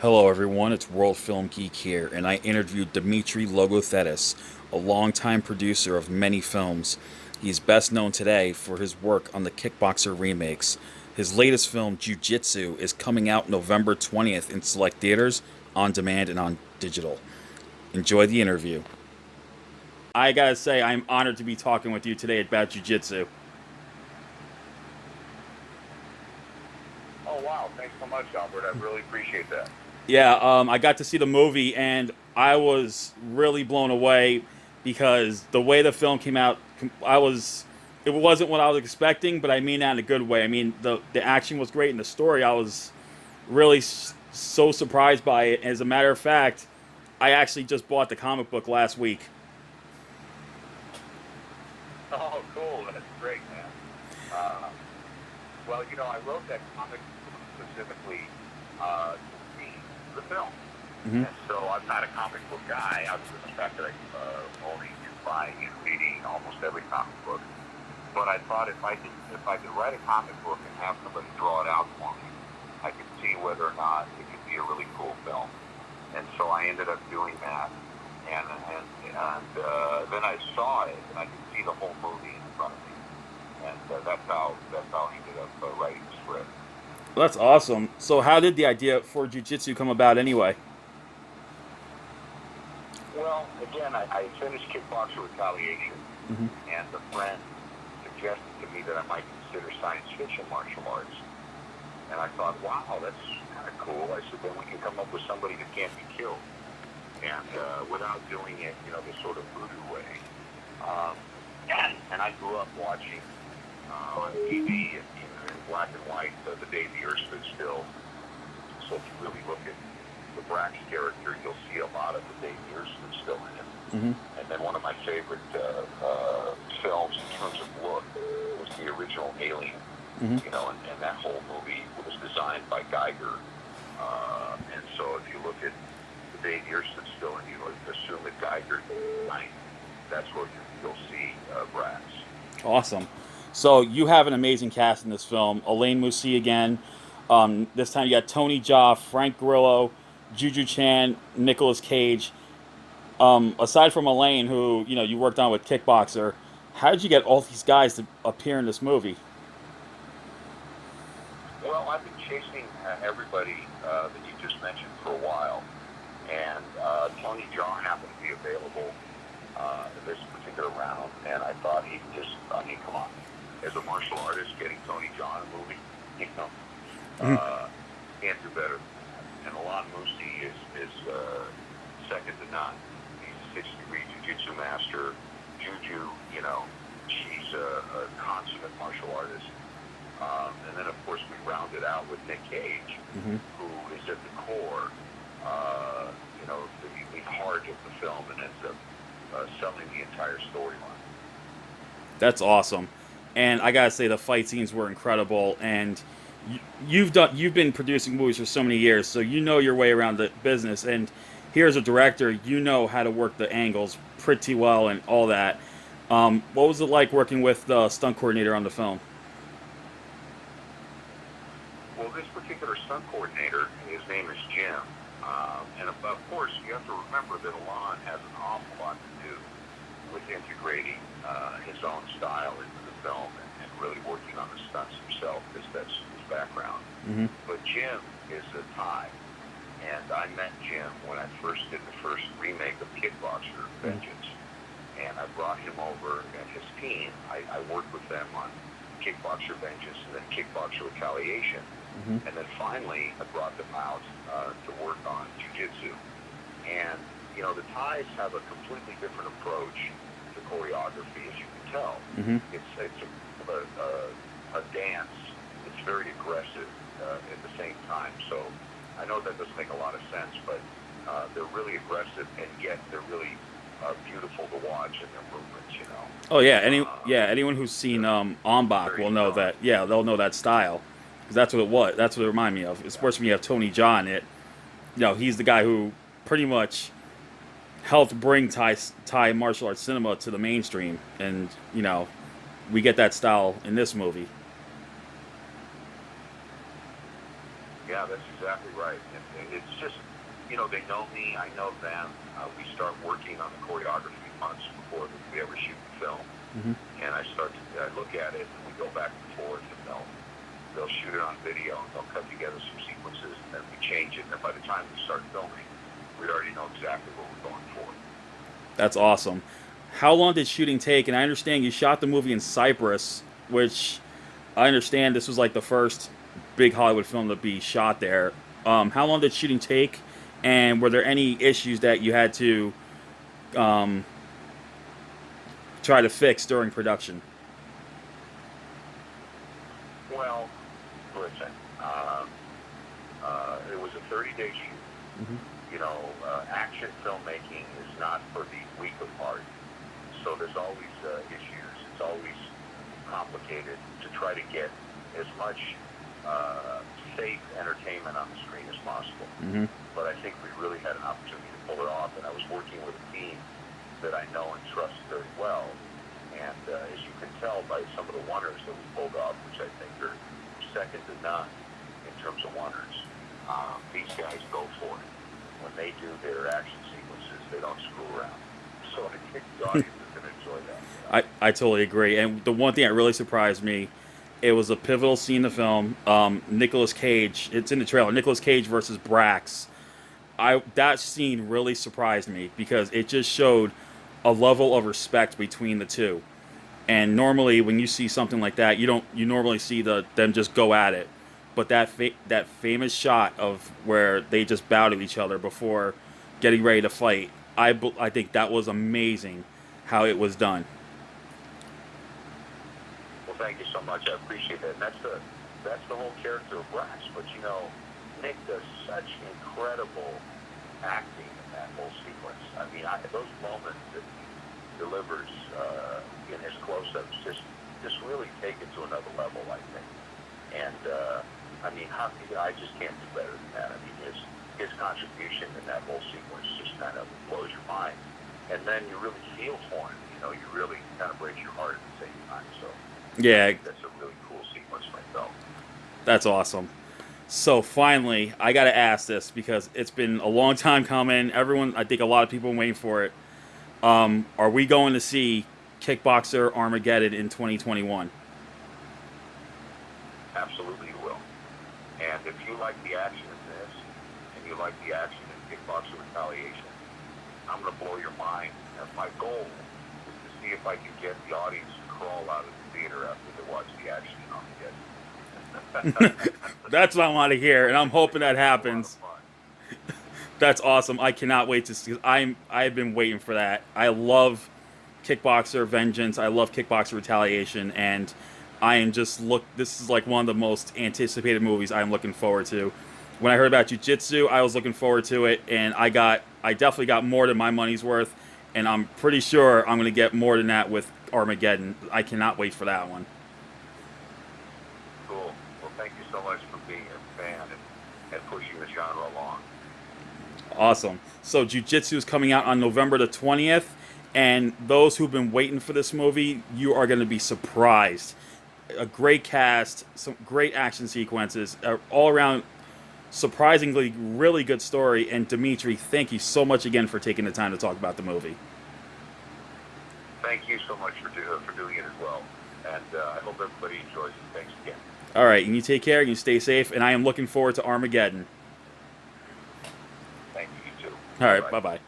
Hello, everyone. It's World Film Geek here, and I interviewed Dimitri Logothetis, a longtime producer of many films. He's best known today for his work on the Kickboxer remakes. His latest film, Jiu Jitsu, is coming out November 20th in select theaters, on demand, and on digital. Enjoy the interview. I gotta say, I'm honored to be talking with you today about Jiu Jitsu. Oh wow, thanks so much, Albert. I really appreciate that. Yeah, I got to see the movie and I was really blown away because the way the film came out, it wasn't what I was expecting, but I mean that in a good way. I mean, the action was great and the story, I was really so surprised by it. As a matter of fact, I actually just bought the comic book last week. Oh, cool. That's great, man. Uh, well, I wrote that comic specifically to see the film, Hmm. and so I'm not a comic book guy. Other than the fact that I owning and buying and reading almost every comic book. But I thought if I could write a comic book and have somebody draw it out for me, I could see whether or not it could be a really cool film. And so I ended up doing that, and then I saw it, and I could see the whole movie in front of me, and that's how I ended up writing the script. Well, that's awesome. So, how did the idea for Jiu Jitsu come about anyway? Well, again, I finished Kickboxer Retaliation, Hmm. and a friend suggested to me that I might consider science fiction martial arts, and I thought, wow, that's kind of cool. I said, then we can come up with somebody that can't be killed, and without doing it, the sort of voodoo way. Um, and I grew up watching on TV and in black and white the day the Earth stood still. So if you really look at the Brax character, you'll see a lot of the day the Earth stood still in it. Hmm. And then one of my favorite films in terms of look was the original Alien. Hmm. And that whole movie was designed by Geiger. And so if you look at the day the Earth stood still, and you assume that Geiger designed, that's where you'll see Brax. Awesome. So you have an amazing cast in this film. Elaine Moussi again. This time you got Tony Jaa, Frank Grillo, Juju Chan, Nicolas Cage. Aside from Elaine, who you worked on with Kickboxer, how did you get all these guys to appear in this movie? Well, I've been chasing everybody that you just mentioned for a while, and Tony Jaa happened to be available this particular round, and I thought I mean, come on, as a martial artist, getting Tony Jaa in a movie, you know, Mhm. can't do better. And Alon Musi is second to none. He's a six-degree jiu-jitsu master. Juju, she's a consummate martial artist. And then, of course, we rounded out with Nick Cage, Hmm. who is at the core, the heart of the film and ends up selling the entire storyline. That's awesome. And I gotta say, the fight scenes were incredible. And you've been producing movies for so many years, so you know your way around the business. And here as a director, you know how to work the angles pretty well and all that. What was it like working with the stunt coordinator on the film? Well, this particular stunt coordinator, his name is Jim. And of course, you have to remember that Alon has an awful lot to do with integrating his own style into the film and really working on the stunts himself, because that's his background. Hmm. But Jim is a Thai, and I met Jim when I first did the first remake of Kickboxer, Vengeance, and I brought him over and his team. I worked with them on Kickboxer Vengeance and then Kickboxer Retaliation. Hmm. And then finally, I brought them out to work on Jiu-Jitsu. And, the Thais have a completely different approach to choreography, as you can tell. Hmm. It's a dance. It's very aggressive at the same time. So I know that doesn't make a lot of sense, but they're really aggressive, and yet they're really beautiful to watch in their movements. Oh yeah, Uh, anyone who's seen they're Ombak very will know strong. that. Yeah, they'll know that style because that's what it was. That's what it reminded me of. Yeah. Especially when you have Tony Jaa in it. He's the guy who pretty much helped bring Thai martial arts cinema to the mainstream, and we get that style in this movie. Yeah, that's exactly right. And it's just, you know, they know me, I know them. We start working on the choreography months before we ever shoot the film. Mm-hmm. And I look at it, and we go back and forth, and they'll shoot it on video, and they'll cut together some sequences, and then we change it. And by the time we start filming, we already know exactly what we're going for. That's awesome. How long did shooting take? And I understand you shot the movie in Cyprus, which I understand this was like the first big Hollywood film to be shot there. How long did shooting take? And were there any issues that you had to try to fix during production? Well, listen, it was a 30-day shoot. Mm-hmm. You know, action filmmaking is not for the weak of heart. So there's always issues. It's always complicated to try to get as much safe entertainment on the screen as possible. Mm-hmm. But I think we really had an opportunity to pull it off, and I was working with a team that I know and trust very well. And as you can tell by some of the one-ers that we pulled off, which I think are second to none in terms of one-ers, these guys go for it. When they do their action sequences, they don't screw around. So I think the audience is going to enjoy that. I totally agree. And the one thing that really surprised me, it was a pivotal scene in the film. Nicolas Cage, it's in the trailer, Nicolas Cage versus Brax. That scene really surprised me because it just showed a level of respect between the two. And normally when you see something like that, you normally see them just go at it. But that famous shot of where they just bow to each other before getting ready to fight, I think that was amazing how it was done. Well, thank you so much. I appreciate that. And that's the whole character of Brax. But you know, Nick does such incredible acting in that whole sequence. I mean, those moments that he delivers in his close-ups just really take it to another level, I think. And I mean, I just can't do better than that. I mean, his contribution in that whole sequence just kind of blows your mind. And then you really feel for him. You know, you really kind of breaks your heart at the same time. So Yeah, that's a really cool sequence myself. that's awesome. So finally, I got to ask this because it's been a long time coming. I think a lot of people are waiting for it. Are we going to see Kickboxer Armageddon in 2021? Absolutely you will. And if you like the action in this, and you like the action in Kickboxer Retaliation, I'm going to blow your mind. And my goal is to see if I can get the audience to crawl out of the theater after they watch the action in Armageddon. That's what I want to hear, and I'm hoping that happens. That's awesome. I cannot wait to see. I've been waiting for that. I love Kickboxer Vengeance. I love Kickboxer Retaliation, and I am just this is like one of the most anticipated movies I'm looking forward to. When I heard about Jiu Jitsu, I was looking forward to it, and I definitely got more than my money's worth, and I'm pretty sure I'm going to get more than that with Armageddon. I cannot wait for that one. Cool. Well, thank you so much for being a fan and pushing the genre along. Awesome. So Jiu Jitsu is coming out on November the 20th, and those who've been waiting for this movie, you are going to be surprised. A great cast, some great action sequences, all around surprisingly really good story. And Dimitri, thank you so much again for taking the time to talk about the movie. Thank you so much for doing it as well. And I hope everybody enjoys it. Thanks again. All right, and you take care, and you stay safe, and I am looking forward to Armageddon. Thank you, you too. All right, bye-bye.